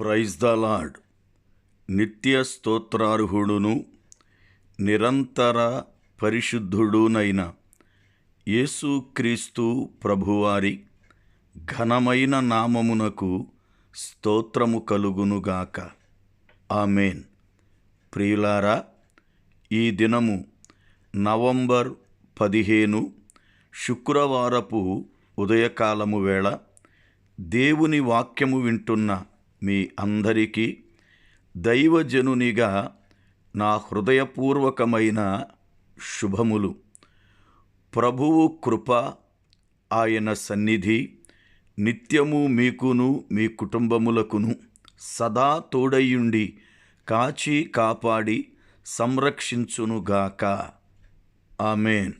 Praise the lord. నిత్య స్తోత్రార్హుడును నిరంతర పరిశుద్ధుడునైన యేసుక్రీస్తు ప్రభువారి ఘనమైన నామమునకు స్తోత్రము కలుగునుగాక. ఆమేన్. ప్రియులారా, ఈ దినము నవంబర్ 15 శుక్రవారపు ఉదయకాలము వేళ దేవుని వాక్యము వింటున్న మీ అందరికీ దైవజనునిగా నా హృదయపూర్వకమైన శుభములు. ప్రభువు కృప, ఆయన సన్నిధి నిత్యము మీకును మీ కుటుంబములకును సదా తోడయుండి కాచి కాపాడి సంరక్షించునుగాక. ఆమేన్.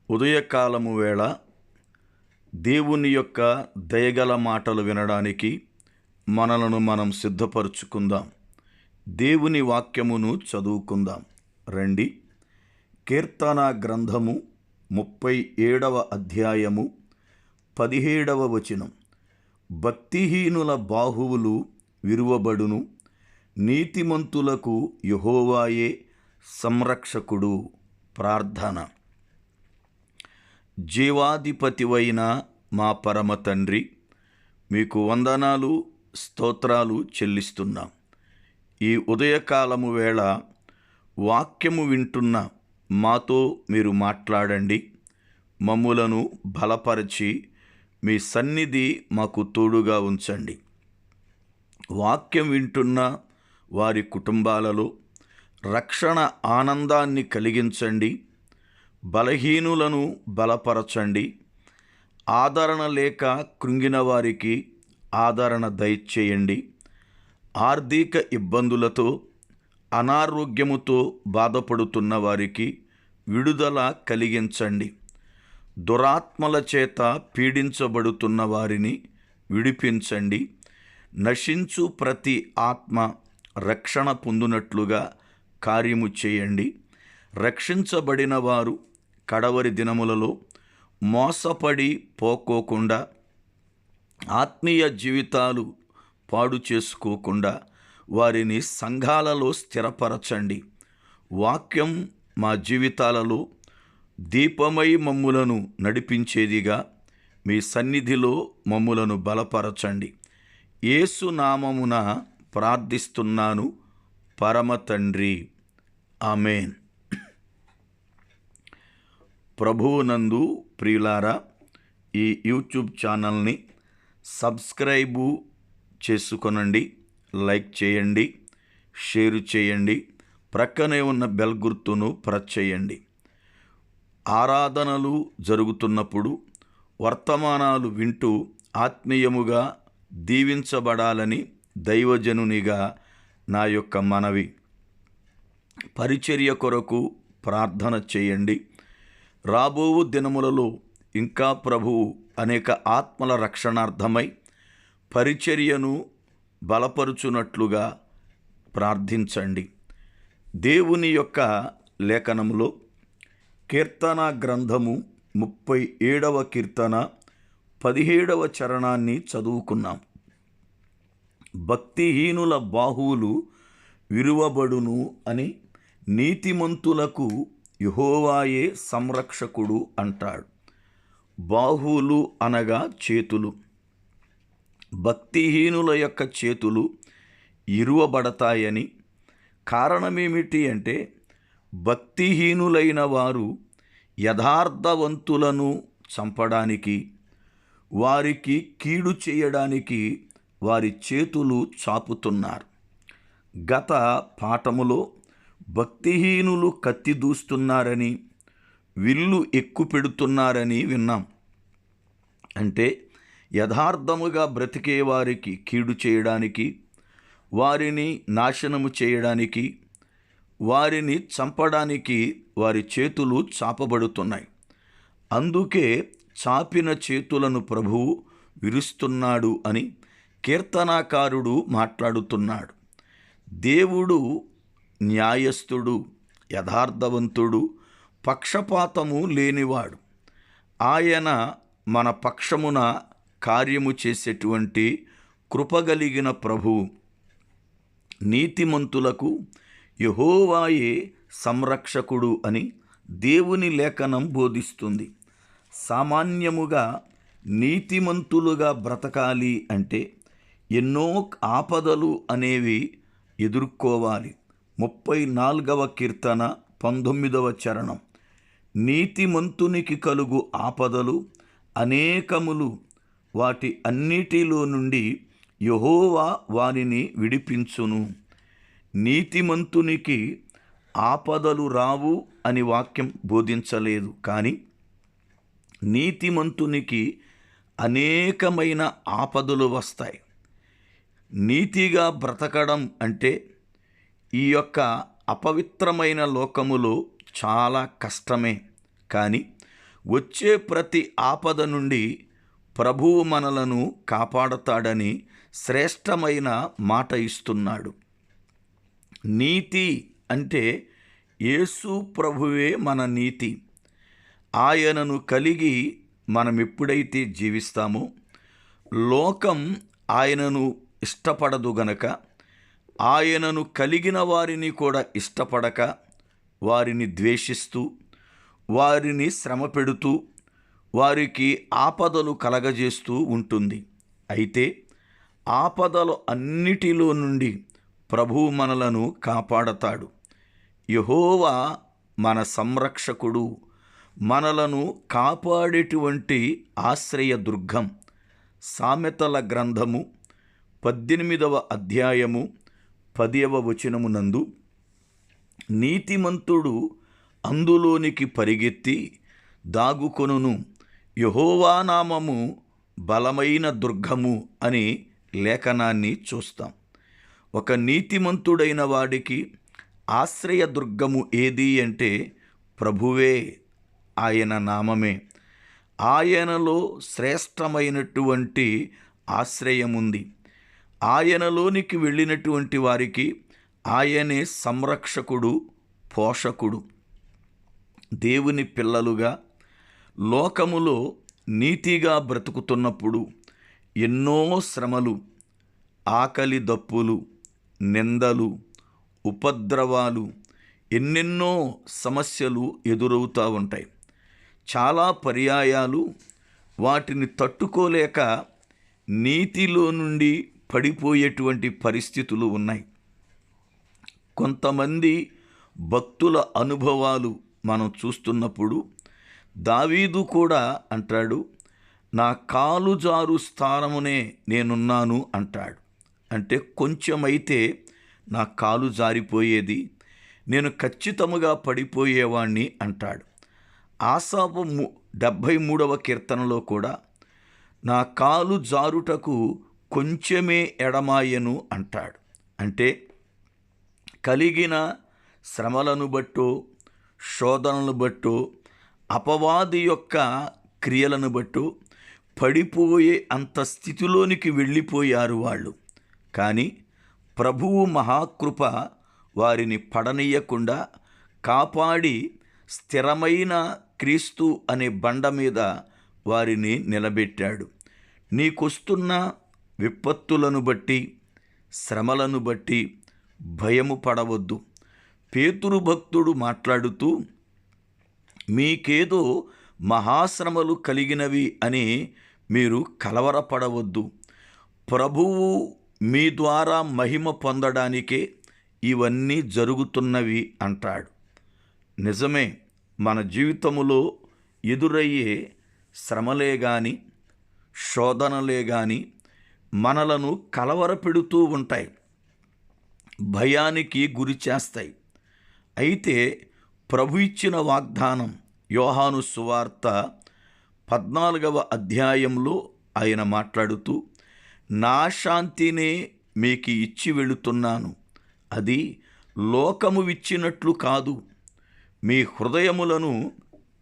ఉదయకాలము వేళ దేవుని యొక్క దయగల మాటలు వినడానికి మనలను మనం సిద్ధపరుచుకుందాం. దేవుని వాక్యమును చదువుకుందాం రండి. కీర్తన గ్రంథము 37వ అధ్యాయము 17వ వచనం. భక్తిహీనుల బాహువులు విరువబడును, నీతిమంతులకు యెహోవాయే సంరక్షకుడు. ప్రార్థన. జీవాధిపతివైన మా పరమ తండ్రి, మీకు వందనాలు, స్తోత్రాలు చెల్లిస్తున్నాం. ఈ ఉదయకాలము వేళ వాక్యము వింటున్న మాతో మీరు మాట్లాడండి. మమ్ములను బలపరచి మీ సన్నిధి మాకు తోడుగా ఉంచండి. వాక్యం వింటున్న వారి కుటుంబాలలో రక్షణ ఆనందాన్ని కలిగించండి. బలహీనులను బలపరచండి. ఆదరణ లేక కృంగిన వారికి ఆదరణ దయచేయండి. ఆర్థిక ఇబ్బందులతో అనారోగ్యముతో బాధపడుతున్న వారికి విడుదల కలిగించండి. దురాత్మల చేత పీడించబడుతున్న వారిని విడిపించండి. నశించు ప్రతి ఆత్మ రక్షణ పొందునట్లుగా కార్యము చేయండి. రక్షించబడిన వారు కడవరి దినములలో మోసపడి పోకోకుండా, ఆత్మీయ జీవితాలు పాడు చేసుకోకుండా వారిని సంఘాలలో స్థిరపరచండి. వాక్యం మా జీవితాలలో దీపమై మమ్ములను నడిపించేదిగా మీ సన్నిధిలో మమ్ములను బలపరచండి. యేసు నామమున ప్రార్థిస్తున్నాను పరమ తండ్రి. ఆమేన్. ప్రభువునందు ప్రియులారా, ఈ యూట్యూబ్ ఛానల్ని సబ్స్క్రైబు చేసుకొనండి, లైక్ చేయండి, షేర్ చేయండి, ప్రక్కనే ఉన్న బెల్ గుర్తును ప్రెస్ చేయండి. ఆరాధనలు జరుగుతున్నప్పుడు వర్తమానాలు వింటూ ఆత్మీయముగా దీవించబడాలని దైవజనునిగా నా యొక్క మనవి. పరిచర్య కొరకు ప్రార్థన చేయండి. రాబోవు దినములలో ఇంకా ప్రభువు అనేక ఆత్మల రక్షణార్థమై పరిచర్యను బలపరుచునట్లుగా ప్రార్థించండి. దేవుని యొక్క లేఖనములో కీర్తన గ్రంథము 37వ కీర్తన 17వ చరణాన్ని చదువుకున్నాం. భక్తిహీనుల బాహువులు విరువబడును అని, నీతిమంతులకు యెహోవాయే సంరక్షకుడు అంటాడు. బాహువులు అనగా చేతులు. భక్తిహీనుల యొక్క చేతులు ఇరువబడతాయని, కారణమేమిటి అంటే భక్తిహీనులైన వారు యథార్థవంతులను చంపడానికి, వారికి కీడు చేయడానికి వారి చేతులు చాపుతున్నారు. గత పాఠములో భక్తిహీనులు కత్తి దూస్తున్నారని, విల్లు ఎక్కుపెడుతున్నారని విన్నాం. అంటే యథార్థముగా బ్రతికే వారికి కీడు చేయడానికి, వారిని నాశనము చేయడానికి, వారిని చంపడానికి వారి చేతులు చాపబడుతున్నాయి. అందుకే చాపిన చేతులను ప్రభువు విరుస్తున్నాడు అని కీర్తనాకారుడు మాట్లాడుతున్నాడు. దేవుడు న్యాయస్థుడు, యథార్థవంతుడు, పక్షపాతము లేనివాడు. ఆయన మన పక్షమున కార్యము చేసేటువంటి కృపగలిగిన ప్రభువు. నీతిమంతులకు యెహోవాయే సంరక్షకుడు అని దేవుని లేఖనం బోధిస్తుంది. సామాన్యముగా నీతిమంతులుగా బ్రతకాలి అంటే ఎన్నో ఆపదలు అనేవి ఎదుర్కోవాలి. 34వ కీర్తన 19వ చరణం, నీతిమంతునికి కలుగు ఆపదలు అనేకములు, వాటి అన్నిటిలో నుండి యెహోవా వానిని విడిపించును. నీతిమంతునికి ఆపదలు రావు అని వాక్యం బోధించలేదు, కానీ నీతిమంతునికి అనేకమైన ఆపదలు వస్తాయి. నీతిగా బ్రతకడం అంటే ఈ యొక్క అపవిత్రమైన లోకములో చాలా కష్టమే, కానీ వచ్చే ప్రతి ఆపద నుండి ప్రభువు మనలను కాపాడతాడని శ్రేష్టమైన మాట ఇస్తున్నాడు. నీతి అంటే యేసు ప్రభువే మన నీతి. ఆయనను కలిగి మనం ఎప్పుడైతే జీవిస్తామో లోకం ఆయనను ఇష్టపడదు గనక, ఆయనను కలిగిన వారిని కూడా ఇష్టపడక వారిని ద్వేషిస్తూ, వారిని శ్రమ పెడుతూ, వారికి ఆపదలు కలగజేస్తూ ఉంటుంది. అయితే ఆపదలు అన్నిటిలో నుండి ప్రభువు మనలను కాపాడతాడు. యెహోవా మన సంరక్షకుడు, మనలను కాపాడేటువంటి ఆశ్రయ దుర్గం. సామెతల గ్రంథము 18వ అధ్యాయము 10వ వచనమునందు, నీతిమంతుడు అందులోనికి పరిగెత్తి దాగుకొనును, యెహోవా నామము బలమైన దుర్గము అని లేఖనాన్ని చూస్తాం. ఒక నీతిమంతుడైన వాడికి ఆశ్రయ దుర్గము ఏది అంటే ప్రభువే, ఆయన నామమే. ఆయనలో శ్రేష్టమైనటువంటి ఆశ్రయముంది. ఆయనలోనికి వెళ్ళినటువంటి వారికి ఆయనే సంరక్షకుడు, పోషకుడు. దేవుని పిల్లలుగా లోకములో నీతిగా బ్రతుకుతున్నప్పుడు ఎన్నో శ్రమలు, ఆకలి దప్పులు, నిందలు, ఉపద్రవాలు, ఎన్నెన్నో సమస్యలు ఎదురవుతూ ఉంటాయి. చాలా పర్యాయాలు వాటిని తట్టుకోలేక నీతిలో నుండి పడిపోయేటువంటి పరిస్థితులు ఉన్నాయి. కొంతమంది భక్తుల అనుభవాలు మనం చూస్తున్నప్పుడు దావీదు కూడా అంటాడు, నా కాలు జారు స్థానమునే నేనున్నాను అంటాడు. అంటే కొంచెమైతే నా కాలు జారిపోయేది, నేను ఖచ్చితముగా పడిపోయేవాణ్ణి అంటాడు. ఆసాపు 73వ కీర్తనలో కూడా నా కాలు జారుటకు కొంచెమే ఎడమాయెను అంటాడు. అంటే కలిగిన శ్రమలను బట్టో, శోధనలను బట్టో, అపవాది యొక్క క్రియలను బట్టో పడిపోయే అంత స్థితిలోనికి వెళ్ళిపోయారు వాళ్ళు. కానీ ప్రభువు మహాకృప వారిని పడనీయకుండా కాపాడి స్థిరమైన క్రీస్తు అనే బండ మీద వారిని నిలబెట్టాడు. నీకొస్తున్న విపత్తులను బట్టి, శ్రమలను బట్టి భయము పడవద్దు. పేతురు భక్తుడు మాట్లాడుతూ, మీకేదో మహాశ్రమలు కలిగినవి అని మీరు కలవరపడవద్దు, ప్రభువు మీ ద్వారా మహిమ పొందడానికే ఇవన్నీ జరుగుతున్నవి అంటాడు. నిజమే, మన జీవితములో ఎదురయ్యే శ్రమలే గాని, శోధనలే గాని మనలను కలవరపెడుతూ ఉంటాయి, భయానికి గురి చేస్తాయి. అయితే ప్రభు ఇచ్చిన వాగ్దానం యోహాను సువార్త 14వ అధ్యాయంలో ఆయన మాట్లాడుతూ, నా శాంతినే మీకు ఇచ్చి వెళుతున్నాను, అది లోకము ఇచ్చినట్లు కాదు, మీ హృదయములను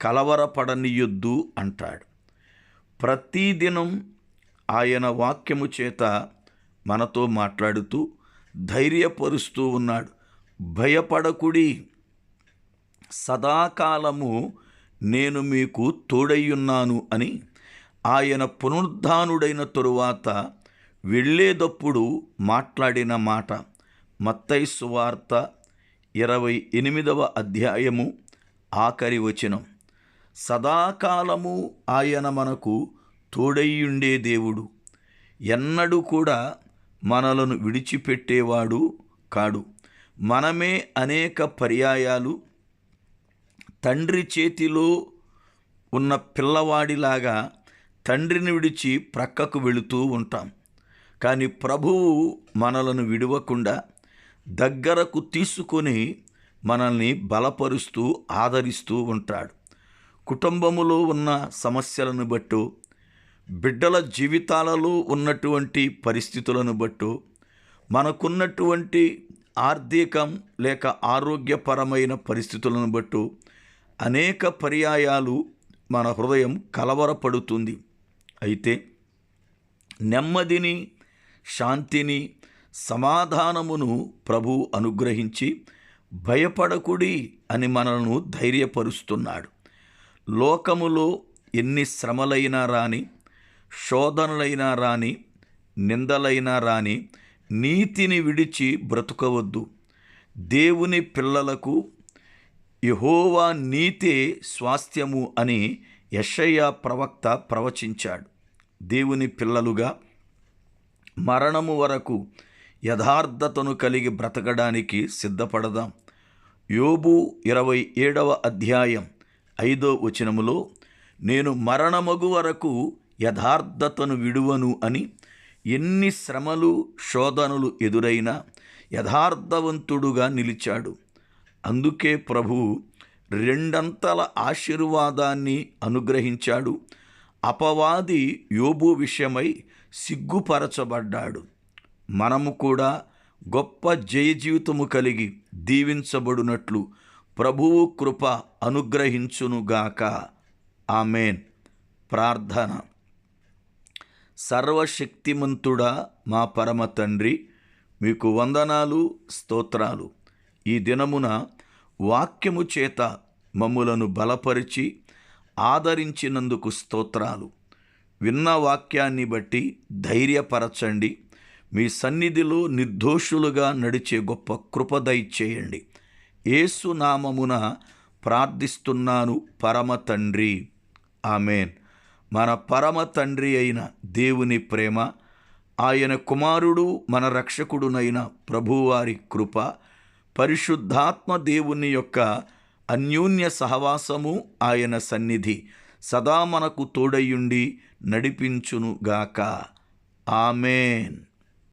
కలవరపడనీయొద్దు అంటాడు. ప్రతిదినం ఆయన వాక్యము చేత మనతో మాట్లాడుతూ ధైర్యపరుస్తూ ఉన్నాడు. భయపడకుడి, సదాకాలము నేను మీకు తోడయ్యున్నాను అని ఆయన పునరుద్ధానుడైన తరువాత వెళ్ళేటప్పుడు మాట్లాడిన మాట. మత్తయి సువార్త 28వ అధ్యాయము ఆఖరి వచనం. సదాకాలము ఆయన మనకు తోడైయుండే దేవుడు, ఎన్నడూ కూడా మనలను విడిచిపెట్టేవాడు కాడు. మనమే అనేక పర్యాయాలు తండ్రి చేతిలో ఉన్న పిల్లవాడిలాగా తండ్రిని విడిచి ప్రక్కకు వెళుతూ ఉంటాం. కానీ ప్రభువు మనలను విడవకుండా దగ్గరకు తీసుకొని మనల్ని బలపరుస్తూ ఆదరిస్తూ ఉంటాడు. కుటుంబములో ఉన్న సమస్యలను బట్టో, బిడ్డల జీవితాలలో ఉన్నటువంటి పరిస్థితులను బట్టో, మనకున్నటువంటి ఆర్థికం లేక ఆరోగ్యపరమైన పరిస్థితులను బట్టో అనేక పర్యాయాలు మన హృదయం కలవరపడుతుంది. అయితే నెమ్మదిని, శాంతిని, సమాధానమును ప్రభు అనుగ్రహించి భయపడకుడి అని మనల్ని ధైర్యపరుస్తున్నాడు. లోకములో ఎన్ని శ్రమలైనా రాని, శోధనలైనా రాని, నిందలైనా రాని నీతిని విడిచి బ్రతుకవద్దు. దేవుని పిల్లలకు యెహోవా నీతే స్వాస్థ్యము అని యెషయా ప్రవక్త ప్రవచించాడు. దేవుని పిల్లలుగా మరణము వరకు యథార్థతను కలిగి బ్రతకడానికి సిద్ధపడదాం. యోబు 27వ అధ్యాయం 5వ వచనములో, నేను మరణమగు వరకు యథార్థతను విడువను అని, ఎన్ని శ్రమలు శోధనలు ఎదురైనా యథార్థవంతుడుగా నిలిచాడు. అందుకే ప్రభువు 2 ఆశీర్వాదాన్ని అనుగ్రహించాడు. అపవాది యోబు విషయమై సిగ్గుపరచబడ్డాడు. మనము కూడా గొప్ప జయ జీవితము కలిగి దీవించబడినట్లు ప్రభువు కృప అనుగ్రహించునుగాక. ఆమేన్. ప్రార్థన. సర్వశక్తిమంతుడా మా పరమ తండ్రి, మీకు వందనాలు, స్తోత్రాలు. ఈ దినమున వాక్యము చేత మమ్ములను బలపరిచి ఆదరించినందుకు స్తోత్రాలు. విన్న వాక్యాన్ని బట్టి ధైర్యపరచండి. మీ సన్నిధిలో నిర్దోషులుగా నడిచే గొప్ప కృప దయచేయండి. యేసు నామమున ప్రార్థిస్తున్నాను పరమ తండ్రి. ఆమేన్. మన పరమ తండ్రి అయిన దేవుని ప్రేమ, ఆయన కుమారుడు మన రక్షకుడునైన ప్రభువారి కృప, పరిశుద్ధాత్మ దేవుని యొక్క అన్యోన్య సహవాసము, ఆయన సన్నిధి సదా మనకు తోడయుండి నడిపించునుగాక. ఆమేన్.